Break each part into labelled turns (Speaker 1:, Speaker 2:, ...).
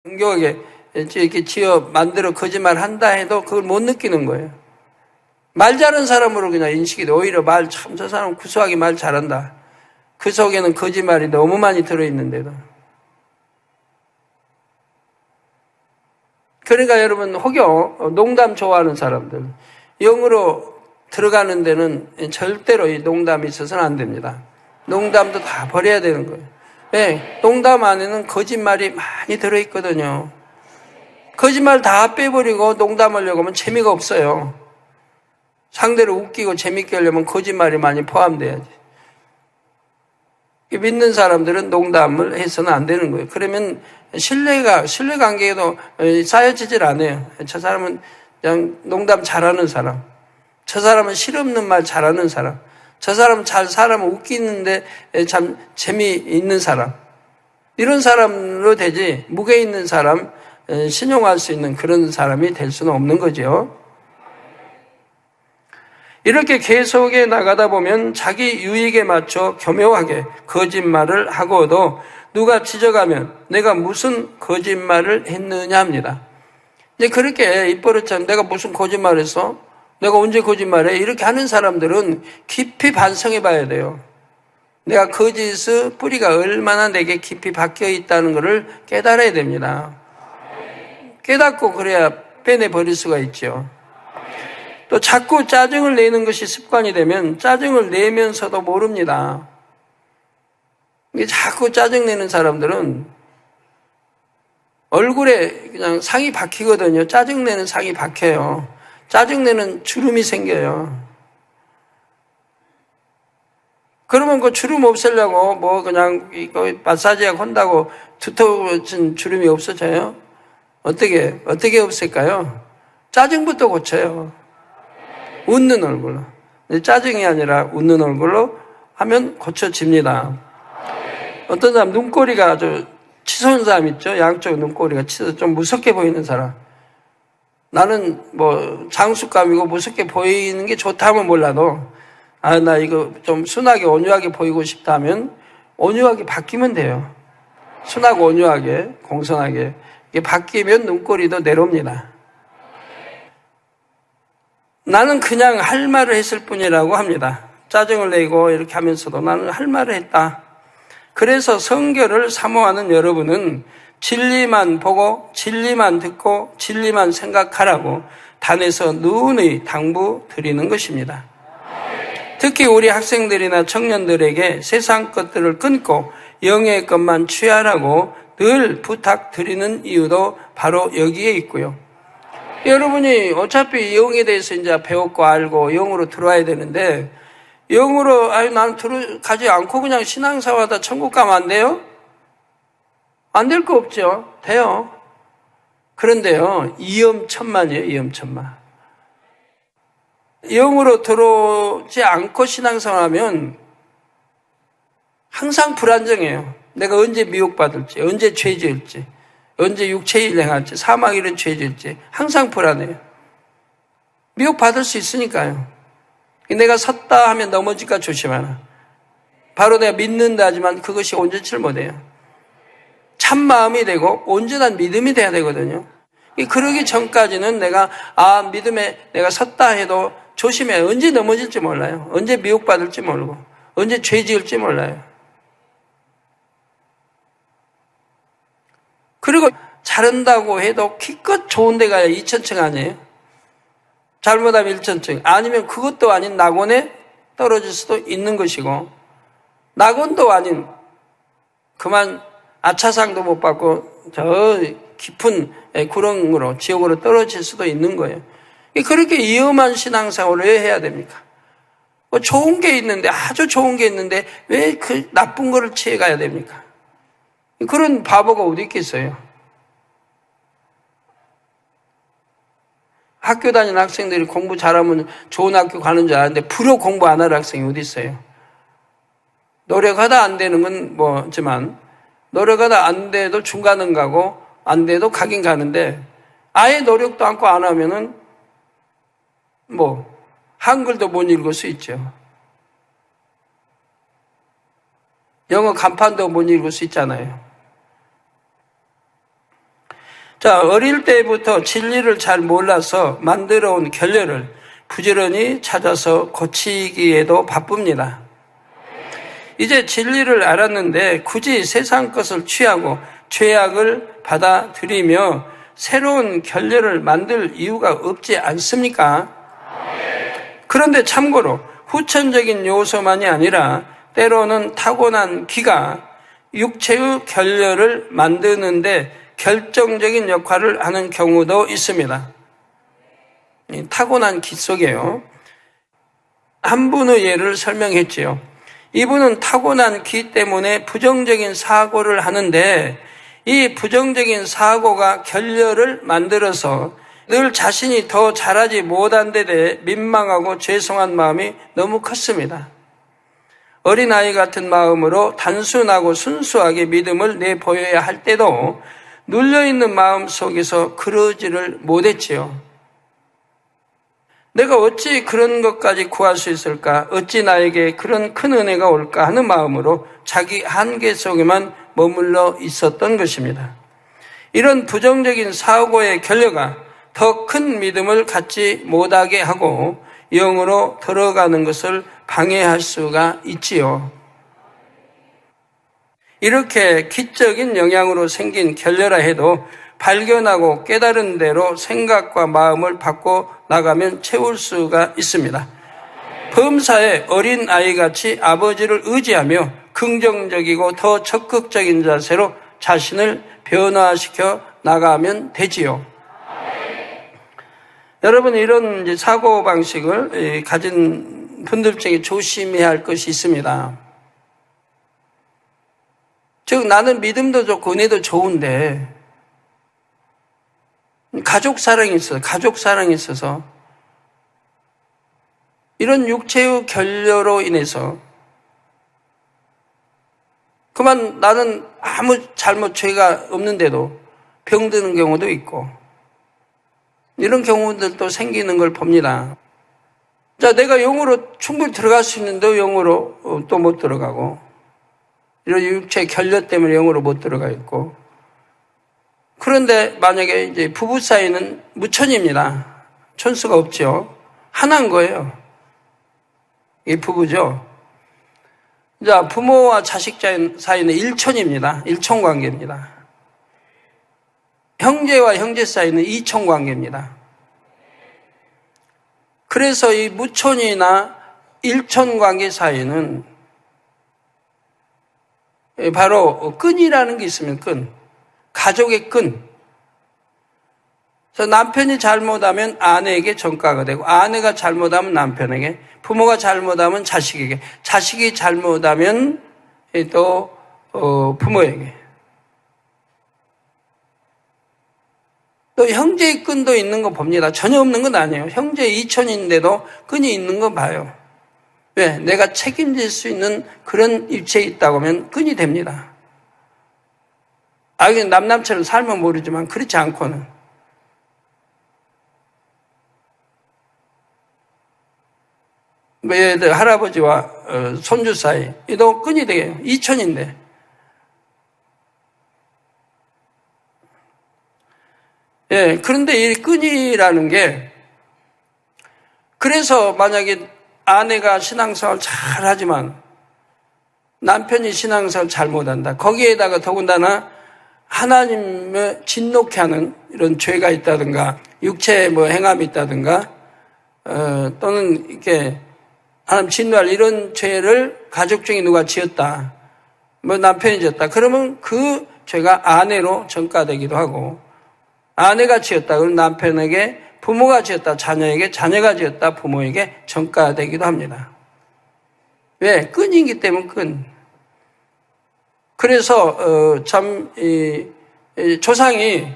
Speaker 1: 정교하게 이렇게 만들어 거짓말 한다 해도 그걸 못 느끼는 거예요. 말 잘하는 사람으로 그냥 인식이 돼. 오히려 저 사람 구수하게 말 잘한다. 그 속에는 거짓말이 너무 많이 들어있는데도. 그러니까 여러분, 혹여 농담 좋아하는 사람들, 영으로 들어가는 데는 절대로 이 농담이 있어서는 안 됩니다. 농담도 다 버려야 되는 거예요. 네, 농담 안에는 거짓말이 많이 들어있거든요. 거짓말 다 빼버리고 농담하려고 하면 재미가 없어요. 상대를 웃기고 재밌게 하려면 거짓말이 많이 포함돼야지. 믿는 사람들은 농담을 해서는 안 되는 거예요. 그러면 신뢰 관계에도 쌓여지질 않아요. 저 사람은 그냥 농담 잘하는 사람. 저 사람은 실없는 말 잘하는 사람. 저 사람은 사람을 웃기는데 참 재미있는 사람. 이런 사람으로 되지, 무게 있는 사람, 신용할 수 있는 그런 사람이 될 수는 없는 거죠. 이렇게 계속해 나가다 보면 자기 유익에 맞춰 교묘하게 거짓말을 하고도 누가 지적하면 내가 무슨 거짓말을 했느냐 합니다. 이제 그렇게 입버릇처럼 내가 무슨 거짓말을 했어? 내가 언제 거짓말해? 이렇게 하는 사람들은 깊이 반성해 봐야 돼요. 내가 거짓의 뿌리가 얼마나 내게 깊이 박혀 있다는 것을 깨달아야 됩니다. 깨닫고 그래야 빼내버릴 수가 있죠. 또 자꾸 짜증을 내는 것이 습관이 되면 짜증을 내면서도 모릅니다. 자꾸 짜증내는 사람들은 얼굴에 그냥 상이 박히거든요. 짜증내는 상이 박혀요. 짜증내는 주름이 생겨요. 그러면 그 주름 없애려고 뭐 그냥 이거 마사지약 한다고 두터워진 주름이 없어져요? 어떻게 없앨까요? 짜증부터 고쳐요. 웃는 얼굴로. 짜증이 아니라 웃는 얼굴로 하면 고쳐집니다. 어떤 사람 눈꼬리가 아주 치솟은 사람 있죠? 양쪽 눈꼬리가 좀 무섭게 보이는 사람. 나는 뭐 장수감이고 무섭게 보이는 게 좋다면 몰라도 나 이거 좀 순하게 온유하게 보이고 싶다면 온유하게 바뀌면 돼요. 순하고 온유하게 공손하게 이게 바뀌면 눈꼬리도 내려옵니다. 나는 그냥 할 말을 했을 뿐이라고 합니다. 짜증을 내고 이렇게 하면서도 나는 할 말을 했다. 그래서 성결을 사모하는 여러분은 진리만 보고 진리만 듣고 진리만 생각하라고 단에서 누누이 당부드리는 것입니다. 특히 우리 학생들이나 청년들에게 세상 것들을 끊고 영의 것만 취하라고 늘 부탁드리는 이유도 바로 여기에 있고요. 여러분이 어차피 영에 대해서 이제 배웠고 알고 영으로 들어와야 되는데 영으로 난 들어가지 않고 그냥 신앙생활하다 천국 가면 안 돼요? 안 될 거 없죠. 돼요. 그런데요, 위험천만이에요. 위험천만. 영으로 들어오지 않고 신앙생활하면 항상 불안정해요. 내가 언제 미혹받을지, 언제 죄 지을지, 언제 육체일 행할지, 사망일은 죄 지을지 항상 불안해요. 미혹받을 수 있으니까요. 내가 섰다 하면 넘어질까 조심하라. 바로 내가 믿는다 하지만 그것이 온전치를 못해요. 참 마음이 되고 온전한 믿음이 돼야 되거든요. 그러기 전까지는 내가 믿음에 내가 섰다 해도 조심해. 언제 넘어질지 몰라요. 언제 미혹받을지 모르고 언제 죄 지을지 몰라요. 그리고 잘한다고 해도 기껏 좋은 데 가야 2,000층 아니에요? 잘못하면 1,000층. 아니면 그것도 아닌 낙원에 떨어질 수도 있는 것이고 낙원도 아닌 그만 아차상도 못 받고 저 깊은 구렁으로 지옥으로 떨어질 수도 있는 거예요. 그렇게 위험한 신앙생활을 왜 해야 됩니까? 뭐 좋은 게 있는데 아주 좋은 게 있는데 왜 그 나쁜 거를 취해가야 됩니까? 그런 바보가 어디 있겠어요? 학교 다니는 학생들이 공부 잘하면 좋은 학교 가는 줄 아는데 불효 공부 안 할 학생이 어디 있어요? 노력하다 안 되는 건 뭐지만 노력하다 안 돼도 중간은 가고 안 돼도 가긴 가는데 아예 노력도 않고 안 하면은 뭐 한글도 못 읽을 수 있죠. 영어 간판도 못 읽을 수 있잖아요. 자, 어릴 때부터 진리를 잘 몰라서 만들어 온 결례를 부지런히 찾아서 고치기에도 바쁩니다. 이제 진리를 알았는데 굳이 세상 것을 취하고 죄악을 받아들이며 새로운 결례를 만들 이유가 없지 않습니까? 그런데 참고로 후천적인 요소만이 아니라 때로는 타고난 기가 육체의 결례를 만드는데 결정적인 역할을 하는 경우도 있습니다. 타고난 기 속에요. 한 분의 예를 설명했지요. 이분은 타고난 기 때문에 부정적인 사고를 하는데 이 부정적인 사고가 결례를 만들어서 늘 자신이 더 잘하지 못한 데 대해 민망하고 죄송한 마음이 너무 컸습니다. 어린아이 같은 마음으로 단순하고 순수하게 믿음을 내보여야 할 때도 눌려있는 마음 속에서 그러지를 못했지요. 내가 어찌 그런 것까지 구할 수 있을까? 어찌 나에게 그런 큰 은혜가 올까 하는 마음으로 자기 한계 속에만 머물러 있었던 것입니다. 이런 부정적인 사고의 결례가 더 큰 믿음을 갖지 못하게 하고 영으로 들어가는 것을 방해할 수가 있지요. 이렇게 기적인 영향으로 생긴 결례라 해도 발견하고 깨달은 대로 생각과 마음을 바꿔 나가면 채울 수가 있습니다. 범사에 어린 아이같이 아버지를 의지하며 긍정적이고 더 적극적인 자세로 자신을 변화시켜 나가면 되지요. 여러분, 이런 이제 사고방식을 가진 분들 중에 조심해야 할 것이 있습니다. 즉, 나는 믿음도 좋고 은혜도 좋은데 가족 사랑이 있어서 이런 육체의 결례로 인해서 그만 나는 아무 잘못 죄가 없는데도 병드는 경우도 있고 이런 경우들도 생기는 걸 봅니다. 자, 내가 영으로 충분히 들어갈 수 있는데 영으로 또 못 들어가고 이런 육체의 결례 때문에 영으로 못 들어가 있고 그런데 만약에 이제 부부 사이는 무천입니다. 천수가 없죠. 하나인 거예요. 이게 부부죠. 자, 부모와 자식 사이는 일천입니다. 일천 관계입니다. 형제와 형제 사이는 이천 관계입니다. 그래서 이 무천이나 일천 관계 사이는 바로 끈이라는 게 있으면 끈. 가족의 끈. 그래서 남편이 잘못하면 아내에게 전가가 되고 아내가 잘못하면 남편에게, 부모가 잘못하면 자식에게, 자식이 잘못하면 또 부모에게. 또 형제의 끈도 있는 거 봅니다. 전혀 없는 건 아니에요. 형제 이천인데도 끈이 있는 거 봐요. 왜? 내가 책임질 수 있는 그런 입체에 있다고 하면 끈이 됩니다. 남남처럼 살면 모르지만 그렇지 않고는. 예를 들어 할아버지와 손주 사이, 이도 끈이 되게요. 이천인데. 예, 그런데 이 끈이라는 게, 그래서 만약에 아내가 신앙생활 잘 하지만 남편이 신앙생활 잘못한다. 거기에다가 더군다나 하나님을 진노케 하는 이런 죄가 있다든가, 육체에 행함이 있다든가, 또는 이렇게 하나님 진노할 이런 죄를 가족 중에 누가 지었다. 남편이 지었다. 그러면 그 죄가 아내로 전가되기도 하고, 아내가 지었다. 그럼 남편에게, 부모가 지었다. 자녀에게, 자녀가 지었다. 부모에게 전가되기도 합니다. 왜? 끈이기 때문에 끈. 그래서 조상이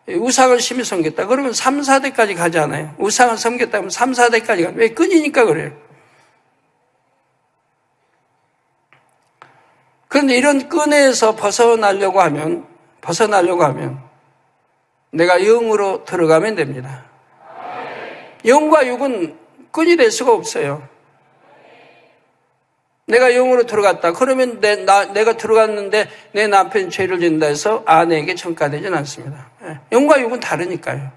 Speaker 1: 우상을 심히 섬겼다. 그러면 3, 4대까지 가지 않아요. 우상을 섬겼다 하면 3, 4대까지 가요. 왜? 끈이니까 그래요. 그런데 이런 끈에서 벗어나려고 하면 내가 영으로 들어가면 됩니다. 영과 육은 끈이 될 수가 없어요. 내가 영으로 들어갔다. 그러면 내가 들어갔는데 내 남편이 죄를 짓는다 해서 아내에게 전가되지는 않습니다. 영과 육은 다르니까요.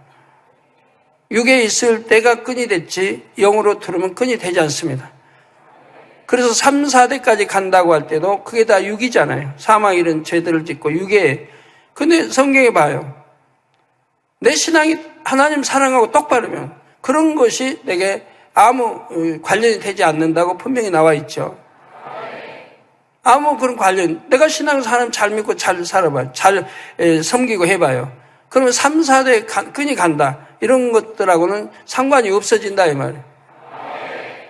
Speaker 1: 육에 있을 때가 끈이 됐지 영으로 들으면 끈이 되지 않습니다. 그래서 3, 4대까지 간다고 할 때도 그게 다 육이잖아요. 사망 이런 죄들을 짓고 육에. 근데 성경에 봐요. 내 신앙이 하나님 사랑하고 똑바르면 그런 것이 내게 아무 관련이 되지 않는다고 분명히 나와 있죠. 아무 그런 관련, 내가 신앙생활 잘 믿고 잘 살아봐요. 잘 섬기고 해봐요. 그러면 3, 4대 끈이 간다. 이런 것들하고는 상관이 없어진다 이 말이에요.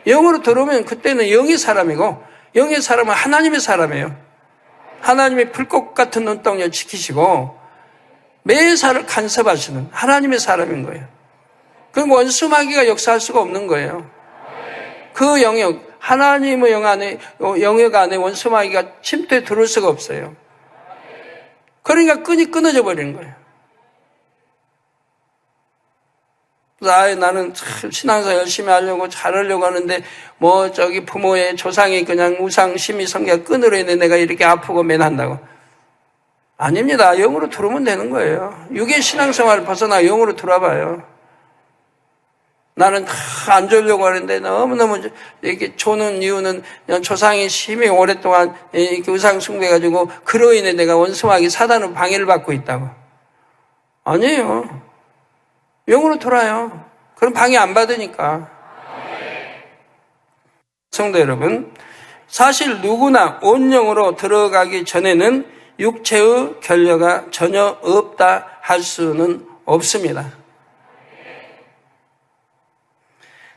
Speaker 1: 영으로 들어오면 그때는 영의 사람이고 영의 사람은 하나님의 사람이에요. 하나님의 불꽃 같은 눈동자 지키시고 매사를 간섭하시는 하나님의 사람인 거예요. 그럼 원수마귀가 역사할 수가 없는 거예요. 그 영역, 하나님의 영역 안에 원수마귀가 침투해 들어올 수가 없어요. 그러니까 끈이 끊어져 버리는 거예요. 나는 참 신앙생활 열심히 하려고 잘하려고 하는데 부모의 조상이 그냥 우상 심의 성격 끈으로 인해 내가 이렇게 아프고 맨한다고. 아닙니다. 영으로 들어오면 되는 거예요. 육의 신앙생활을 벗어나 영으로 들어와봐요. 나는 안 졸려고 하는데 너무너무 이렇게 조는 이유는 조상이 심히 오랫동안 이렇게 우상 숭배해가지고 그로 인해 내가 원수마귀 사단으로 방해를 받고 있다고. 아니에요. 영으로 돌아요. 그럼 방해 안 받으니까. 성도 여러분, 사실 누구나 온영으로 들어가기 전에는 육체의 결여가 전혀 없다 할 수는 없습니다.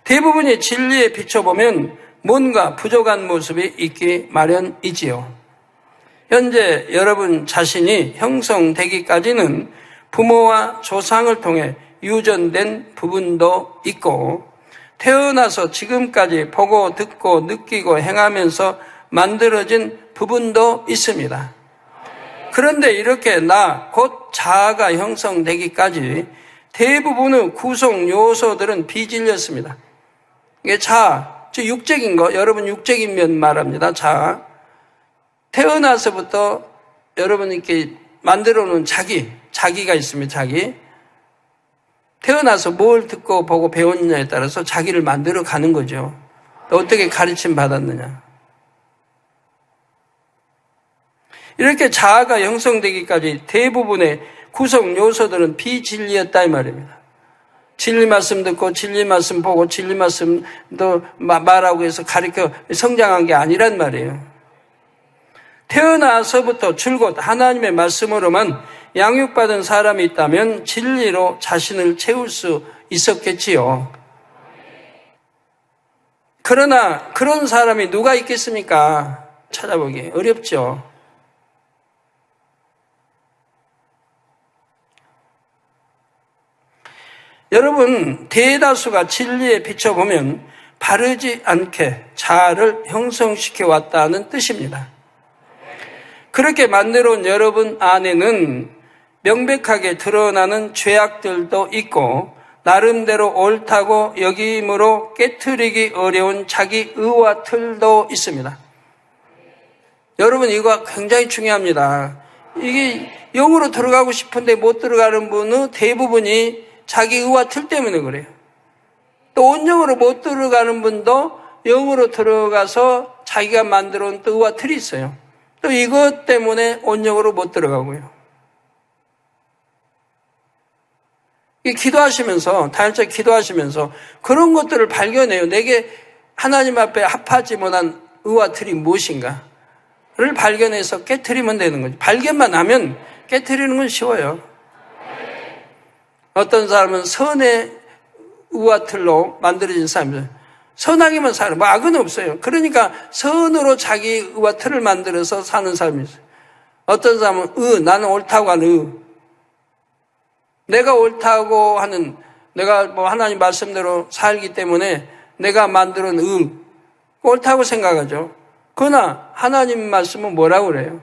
Speaker 1: 대부분의 진리에 비춰보면 뭔가 부족한 모습이 있기 마련이지요. 현재 여러분 자신이 형성되기까지는 부모와 조상을 통해 유전된 부분도 있고 태어나서 지금까지 보고 듣고 느끼고 행하면서 만들어진 부분도 있습니다. 그런데 이렇게 곧 자아가 형성되기까지 대부분의 구성 요소들은 비진리였습니다. 이게 자아, 즉 육적인 거, 여러분 육적인 면 말합니다. 자아. 태어나서부터 여러분 이렇게 만들어 놓은 자기가 있습니다. 자기. 태어나서 뭘 듣고 보고 배웠느냐에 따라서 자기를 만들어 가는 거죠. 어떻게 가르침 받았느냐. 이렇게 자아가 형성되기까지 대부분의 구성 요소들은 비진리였다 이 말입니다. 진리 말씀 듣고 진리 말씀 보고 진리 말씀도 말하고 해서 가르쳐 성장한 게 아니란 말이에요. 태어나서부터 줄곧 하나님의 말씀으로만 양육받은 사람이 있다면 진리로 자신을 채울 수 있었겠지요. 그러나 그런 사람이 누가 있겠습니까? 찾아보기 어렵죠. 여러분, 대다수가 진리에 비춰보면 바르지 않게 자아를 형성시켜 왔다는 뜻입니다. 그렇게 만들어온 여러분 안에는 명백하게 드러나는 죄악들도 있고 나름대로 옳다고 여김으로 깨트리기 어려운 자기 의와 틀도 있습니다. 여러분, 이거 굉장히 중요합니다. 이게 영으로 들어가고 싶은데 못 들어가는 분은 대부분이 자기 의와 틀 때문에 그래요. 또 온영으로 못 들어가는 분도 영으로 들어가서 자기가 만들어온 또 의와 틀이 있어요. 또 이것 때문에 온영으로 못 들어가고요. 기도하시면서, 다혈적 기도하시면서 그런 것들을 발견해요. 내게 하나님 앞에 합하지 못한 의와 틀이 무엇인가를 발견해서 깨트리면 되는 거죠. 발견만 하면 깨트리는 건 쉬워요. 어떤 사람은 선의 의와 틀로 만들어진 사람이에요. 선하게만 사는, 악은 없어요. 그러니까 선으로 자기 의와 틀을 만들어서 사는 사람이 있어요. 어떤 사람은 나는 옳다고 하는 내가 옳다고 하는, 내가 하나님 말씀대로 살기 때문에 내가 만들어 놓은 옳다고 생각하죠. 그러나 하나님 말씀은 뭐라고 그래요?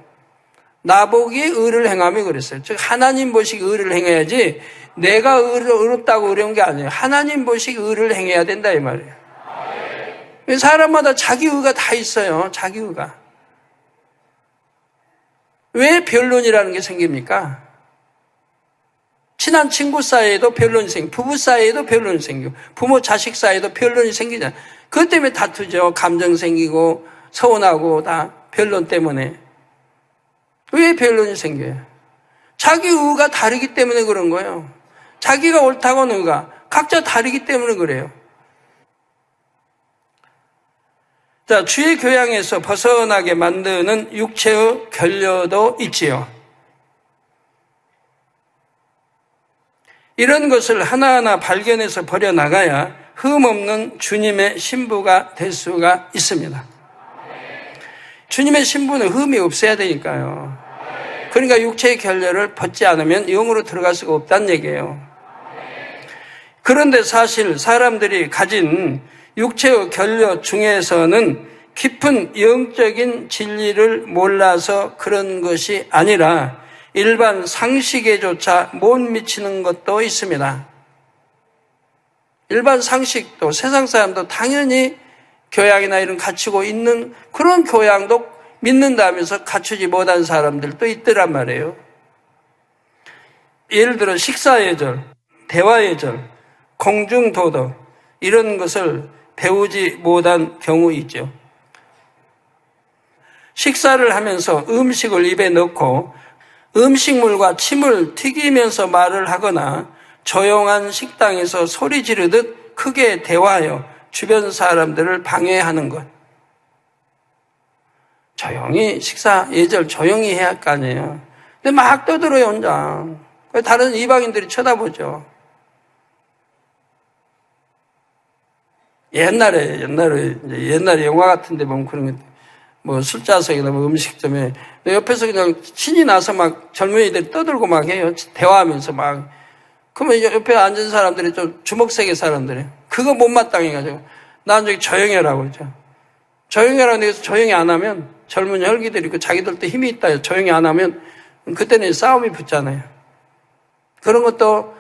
Speaker 1: 나보기에 의를 행하며 그랬어요. 즉 하나님 보시기 의를 행해야지 내가 의롭다고 어려운 게 아니에요. 하나님 보시기 의를 행해야 된다 이 말이에요. 사람마다 자기 의가 다 있어요. 자기 의가. 왜 변론이라는 게 생깁니까? 친한 친구 사이에도 변론이 생기고, 부부 사이에도 변론이 생기고, 부모 자식 사이에도 변론이 생기잖아요. 그것 때문에 다투죠. 감정 생기고, 서운하고, 다 변론 때문에. 왜 변론이 생겨요? 자기 의가 다르기 때문에 그런 거예요. 자기가 옳다고 하는 의가 각자 다르기 때문에 그래요. 자, 주의 교양에서 벗어나게 만드는 육체의 결여도 있지요. 이런 것을 하나하나 발견해서 버려나가야 흠없는 주님의 신부가 될 수가 있습니다. 주님의 신부는 흠이 없어야 되니까요. 그러니까 육체의 결여를 벗지 않으면 영으로 들어갈 수가 없다는 얘기예요. 그런데 사실 사람들이 가진 육체의 결여 중에서는 깊은 영적인 진리를 몰라서 그런 것이 아니라 일반 상식에조차 못 미치는 것도 있습니다. 일반 상식도 세상 사람도 당연히 교양이나 이런 갖추고 있는 그런 교양도 믿는다면서 갖추지 못한 사람들도 있더란 말이에요. 예를 들어 식사예절, 대화예절, 공중도덕 이런 것을 배우지 못한 경우 있죠. 식사를 하면서 음식을 입에 넣고 음식물과 침을 튀기면서 말을 하거나 조용한 식당에서 소리 지르듯 크게 대화하여 주변 사람들을 방해하는 것. 조용히 식사 예절 조용히 해야 할 거 아니에요. 근데 막 떠들어요 혼자. 다른 이방인들이 쳐다보죠. 옛날에 영화 같은 데 보면 그런 게 뭐 술자석이나 뭐 음식점에 옆에서 그냥 신이 나서 막 젊은이들이 떠들고 막 해요. 대화하면서 막. 그러면 옆에 앉은 사람들이 좀 주먹세게 사람들이 그거 못마땅해가지고 난 저기 조용히 하라고 그러죠. 조용히 하라고 해서 조용히 안 하면 젊은 혈기들이 있고 자기들도 힘이 있다. 조용히 안 하면 그때는 싸움이 붙잖아요. 그런 것도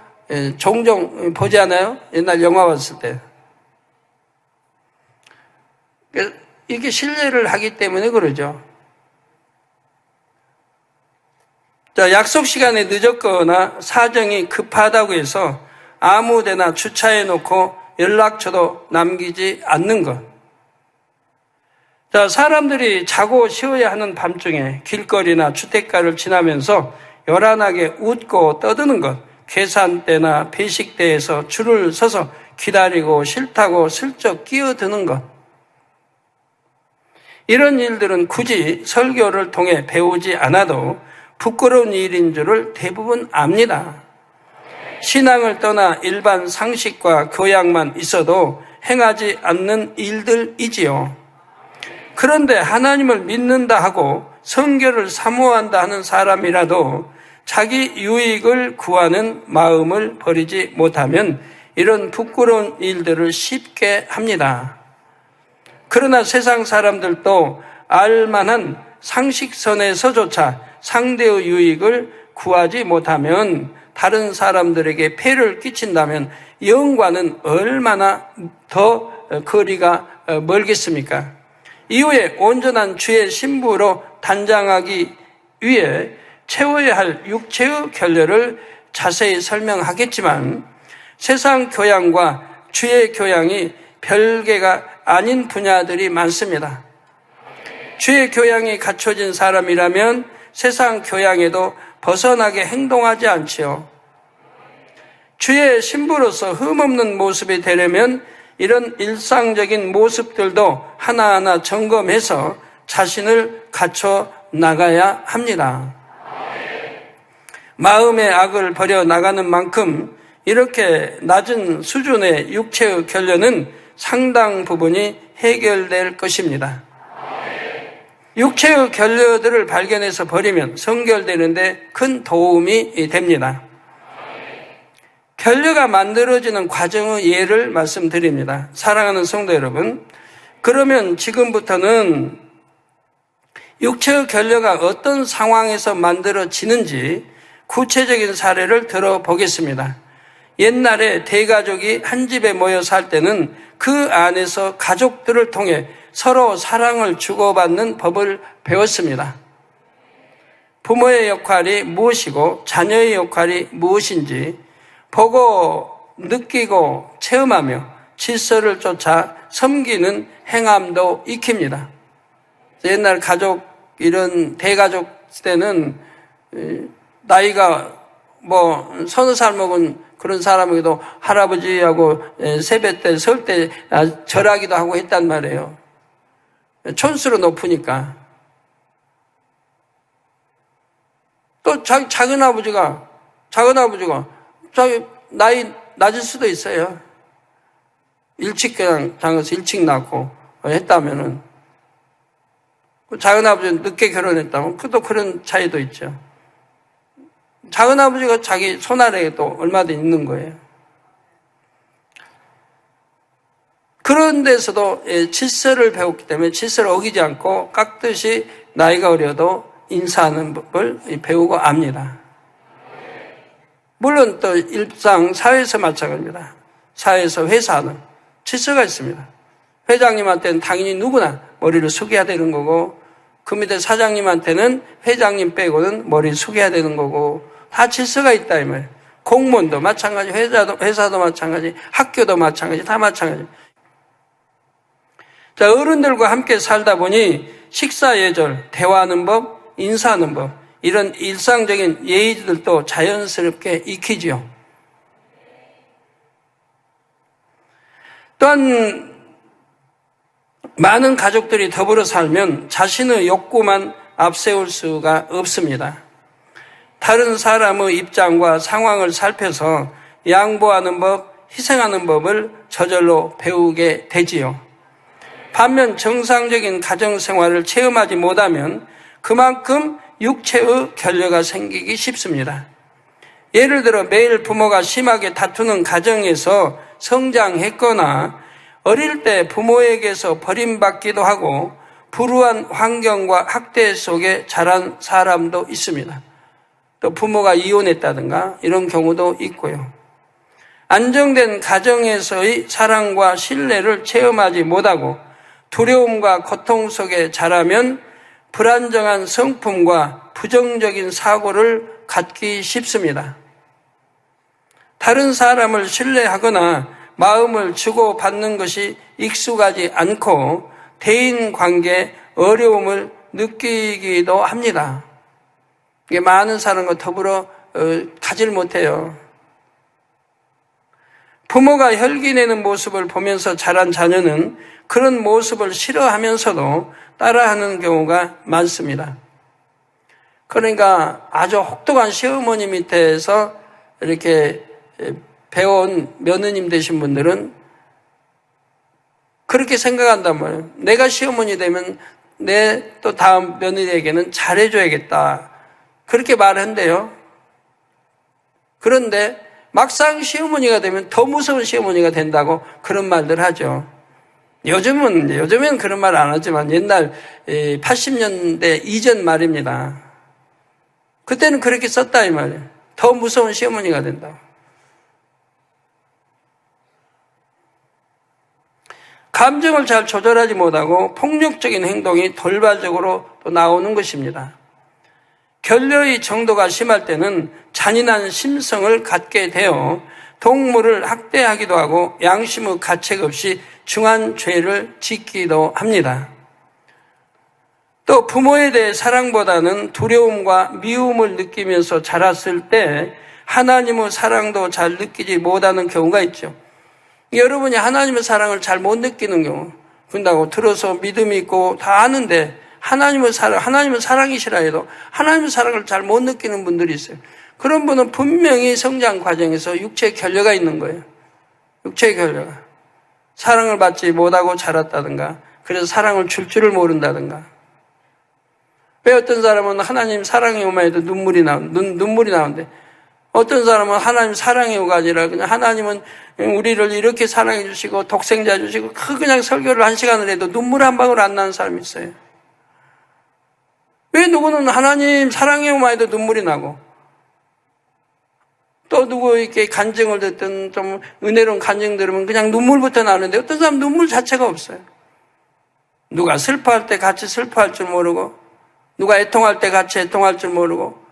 Speaker 1: 종종 보지 않아요? 옛날 영화 봤을 때. 이게 신뢰를 하기 때문에 그러죠. 자, 약속 시간에 늦었거나 사정이 급하다고 해서 아무 데나 주차해 놓고 연락처도 남기지 않는 것. 자, 사람들이 자고 쉬어야 하는 밤중에 길거리나 주택가를 지나면서 요란하게 웃고 떠드는 것. 계산대나 배식대에서 줄을 서서 기다리고 싫다고 슬쩍 끼어드는 것. 이런 일들은 굳이 설교를 통해 배우지 않아도 부끄러운 일인 줄을 대부분 압니다. 신앙을 떠나 일반 상식과 교양만 있어도 행하지 않는 일들이지요. 그런데 하나님을 믿는다 하고 성결을 사모한다 하는 사람이라도 자기 유익을 구하는 마음을 버리지 못하면 이런 부끄러운 일들을 쉽게 합니다. 그러나 세상 사람들도 알만한 상식선에서조차 상대의 유익을 구하지 못하면 다른 사람들에게 폐를 끼친다면 영과는 얼마나 더 거리가 멀겠습니까? 이후에 온전한 주의 신부로 단장하기 위해 채워야 할 육체의 결례를 자세히 설명하겠지만 세상 교양과 주의 교양이 별개가 아닌 분야들이 많습니다. 주의 교양이 갖춰진 사람이라면 세상 교양에도 벗어나게 행동하지 않지요. 주의 신부로서 흠없는 모습이 되려면 이런 일상적인 모습들도 하나하나 점검해서 자신을 갖춰 나가야 합니다. 마음의 악을 버려나가는 만큼 이렇게 낮은 수준의 육체의 결례는 상당 부분이 해결될 것입니다. 육체의 결례들을 발견해서 버리면 성결되는데 큰 도움이 됩니다. 결례가 만들어지는 과정의 예를 말씀드립니다. 사랑하는 성도 여러분, 그러면 지금부터는 육체의 결례가 어떤 상황에서 만들어지는지 구체적인 사례를 들어보겠습니다. 옛날에 대가족이 한 집에 모여 살 때는 그 안에서 가족들을 통해 서로 사랑을 주고받는 법을 배웠습니다. 부모의 역할이 무엇이고 자녀의 역할이 무엇인지 보고 느끼고 체험하며 질서를 쫓아 섬기는 행함도 익힙니다. 옛날 가족, 이런 대가족 때는 나이가 서너 살 먹은 그런 사람에게도 할아버지하고 세배 때, 설 때 절하기도 하고 했단 말이에요. 촌수로 높으니까. 또 작은 아버지가 자기 나이 낮을 수도 있어요. 일찍 그냥 장가서 일찍 낳고 했다면은. 작은 아버지는 늦게 결혼했다면 또 그런 차이도 있죠. 작은 아버지가 자기 손아래에 또 얼마든지 있는 거예요. 그런 데서도 질서를 배웠기 때문에 질서를 어기지 않고 깍듯이 나이가 어려도 인사하는 법을 배우고 압니다. 물론 또 일상 사회에서 마찬가지입니다. 사회에서 회사는 질서가 있습니다. 회장님한테는 당연히 누구나 머리를 숙여야 되는 거고 그 밑에 사장님한테는 회장님 빼고는 머리를 숙여야 되는 거고 다 질서가 있다 이 말이에요. 공무원도 마찬가지, 회사도 마찬가지, 학교도 마찬가지, 다 마찬가지. 자, 어른들과 함께 살다 보니 식사 예절, 대화하는 법, 인사하는 법, 이런 일상적인 예의들도 자연스럽게 익히지요. 또한 많은 가족들이 더불어 살면 자신의 욕구만 앞세울 수가 없습니다. 다른 사람의 입장과 상황을 살펴서 양보하는 법, 희생하는 법을 저절로 배우게 되지요. 반면 정상적인 가정생활을 체험하지 못하면 그만큼 육체의 결여가 생기기 쉽습니다. 예를 들어 매일 부모가 심하게 다투는 가정에서 성장했거나 어릴 때 부모에게서 버림받기도 하고 불우한 환경과 학대 속에 자란 사람도 있습니다. 또 부모가 이혼했다든가 이런 경우도 있고요. 안정된 가정에서의 사랑과 신뢰를 체험하지 못하고 두려움과 고통 속에 자라면 불안정한 성품과 부정적인 사고를 갖기 쉽습니다. 다른 사람을 신뢰하거나 마음을 주고받는 것이 익숙하지 않고 대인관계에 어려움을 느끼기도 합니다. 이게 많은 사람과 더불어 가질 못해요. 부모가 혈기내는 모습을 보면서 자란 자녀는 그런 모습을 싫어하면서도 따라하는 경우가 많습니다. 그러니까 아주 혹독한 시어머니 밑에서 이렇게 배운 며느님 되신 분들은 그렇게 생각한단 말이에요. 내가 시어머니 되면 내 또 다음 며느리에게는 잘해줘야겠다. 그렇게 말한대요. 그런데 막상 시어머니가 되면 더 무서운 시어머니가 된다고 그런 말들 하죠. 요즘엔 그런 말 안 하지만 옛날 80년대 이전 말입니다. 그때는 그렇게 썼다 이 말이에요. 더 무서운 시어머니가 된다고. 감정을 잘 조절하지 못하고 폭력적인 행동이 돌발적으로 또 나오는 것입니다. 결여의 정도가 심할 때는 잔인한 심성을 갖게 되어 동물을 학대하기도 하고 양심의 가책 없이 중한 죄를 짓기도 합니다. 또 부모에 대해 사랑보다는 두려움과 미움을 느끼면서 자랐을 때 하나님의 사랑도 잘 느끼지 못하는 경우가 있죠. 여러분이 하나님의 사랑을 잘 못 느끼는 경우, 그런다고 들어서 믿음이 있고 다 아는데 하나님의 사랑이시라 해도 하나님의 사랑을 잘 못 느끼는 분들이 있어요. 그런 분은 분명히 성장 과정에서 육체의 결여가 있는 거예요. 육체의 결여가. 사랑을 받지 못하고 자랐다든가, 그래서 사랑을 줄 줄을 모른다든가. 왜 어떤 사람은 하나님 사랑해 오만 해도 눈물이 나오는데, 어떤 사람은 하나님 사랑해 오가 아니라 그냥 하나님은 우리를 이렇게 사랑해 주시고 독생자 주시고 그냥 설교를 1시간을 해도 눈물 한 방울 안 나는 사람이 있어요. 왜 누구는 하나님 사랑해 오만 해도 눈물이 나고, 또 누구 이렇게 간증을 듣든 좀 은혜로운 간증 들으면 그냥 눈물부터 나는데 어떤 사람은 눈물 자체가 없어요. 누가 슬퍼할 때 같이 슬퍼할 줄 모르고, 누가 애통할 때 같이 애통할 줄 모르고,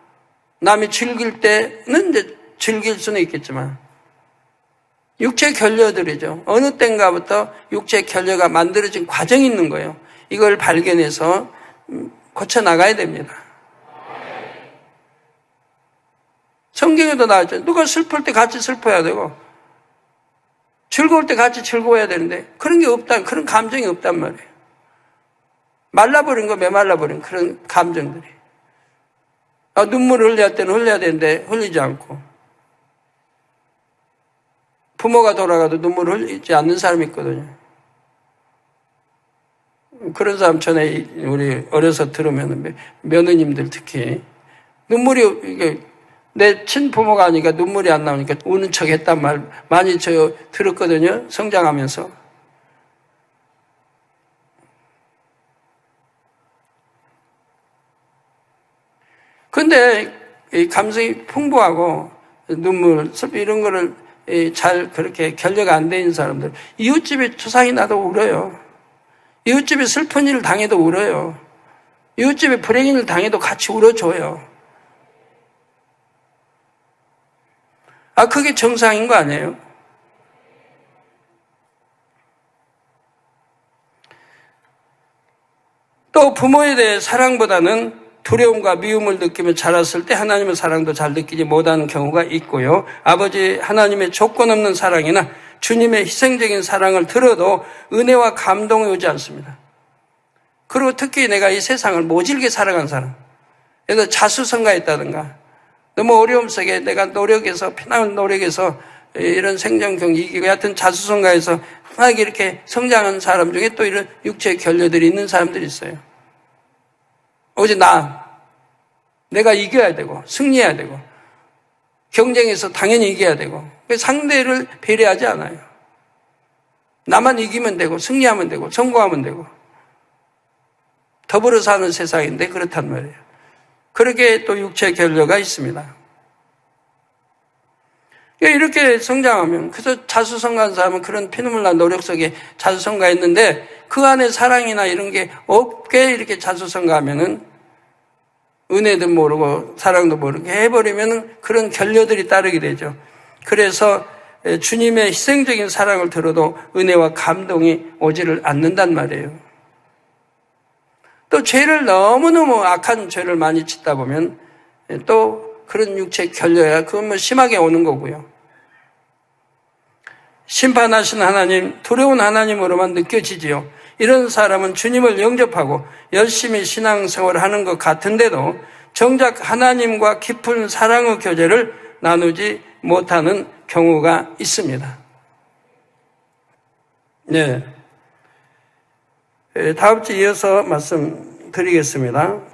Speaker 1: 남이 즐길 때는 이제 즐길 수는 있겠지만, 육체 결려들이죠. 어느 때인가부터 육체 결려가 만들어진 과정이 있는 거예요. 이걸 발견해서 고쳐나가야 됩니다. 성경에도 나왔죠. 누가 슬플 때 같이 슬퍼야 되고, 즐거울 때 같이 즐거워야 되는데, 그런 게 없다, 그런 감정이 없단 말이에요. 말라버린 거, 메말라버린 그런 감정들이. 눈물을 흘려야 할 때는 흘려야 되는데, 흘리지 않고. 부모가 돌아가도 눈물을 흘리지 않는 사람이 있거든요. 그런 사람 전에 우리 어려서 들으면, 며느님들 특히, 눈물이, 이게, 내 친부모가 아니니까 눈물이 안 나오니까 우는 척 했단 말 많이 저 들었거든요. 성장하면서. 근데 이 감성이 풍부하고 눈물, 슬픔 이런 거를 잘 그렇게 결려가 안 되는 사람들. 이웃집에 조상이 나도 울어요. 이웃집에 슬픈 일을 당해도 울어요. 이웃집에 불행을 당해도 같이 울어줘요. 그게 정상인 거 아니에요? 또 부모에 대해 사랑보다는 두려움과 미움을 느끼며 자랐을 때 하나님의 사랑도 잘 느끼지 못하는 경우가 있고요. 아버지 하나님의 조건 없는 사랑이나 주님의 희생적인 사랑을 들어도 은혜와 감동이 오지 않습니다. 그리고 특히 내가 이 세상을 모질게 살아간 사람, 예를 들어 자수성가했다든가 너무 어려움 속에 내가 노력해서, 피나는 노력해서 이런 생존 경기 이기고 하여튼 자수성가해서 흔하게 이렇게 성장한 사람 중에 또 이런 육체의 결려들이 있는 사람들이 있어요. 오직 내가 이겨야 되고, 승리해야 되고, 경쟁에서 당연히 이겨야 되고, 상대를 배려하지 않아요. 나만 이기면 되고, 승리하면 되고, 성공하면 되고, 더불어 사는 세상인데 그렇단 말이에요. 그렇게 또 육체 결려가 있습니다. 이렇게 성장하면, 그래서 자수성가한 사람은 그런 피눈물난 노력 속에 자수성가했는데 그 안에 사랑이나 이런 게 없게 이렇게 자수성가하면은 은혜도 모르고 사랑도 모르게 해버리면 그런 결려들이 따르게 되죠. 그래서 주님의 희생적인 사랑을 들어도 은혜와 감동이 오지를 않는단 말이에요. 또 죄를 너무너무 악한 죄를 많이 짓다 보면 또 그런 육체 결려야 그건 뭐 심하게 오는 거고요. 심판하신 하나님, 두려운 하나님으로만 느껴지지요. 이런 사람은 주님을 영접하고 열심히 신앙생활을 하는 것 같은데도 정작 하나님과 깊은 사랑의 교제를 나누지 못하는 경우가 있습니다. 네. 다음 주 이어서 말씀드리겠습니다.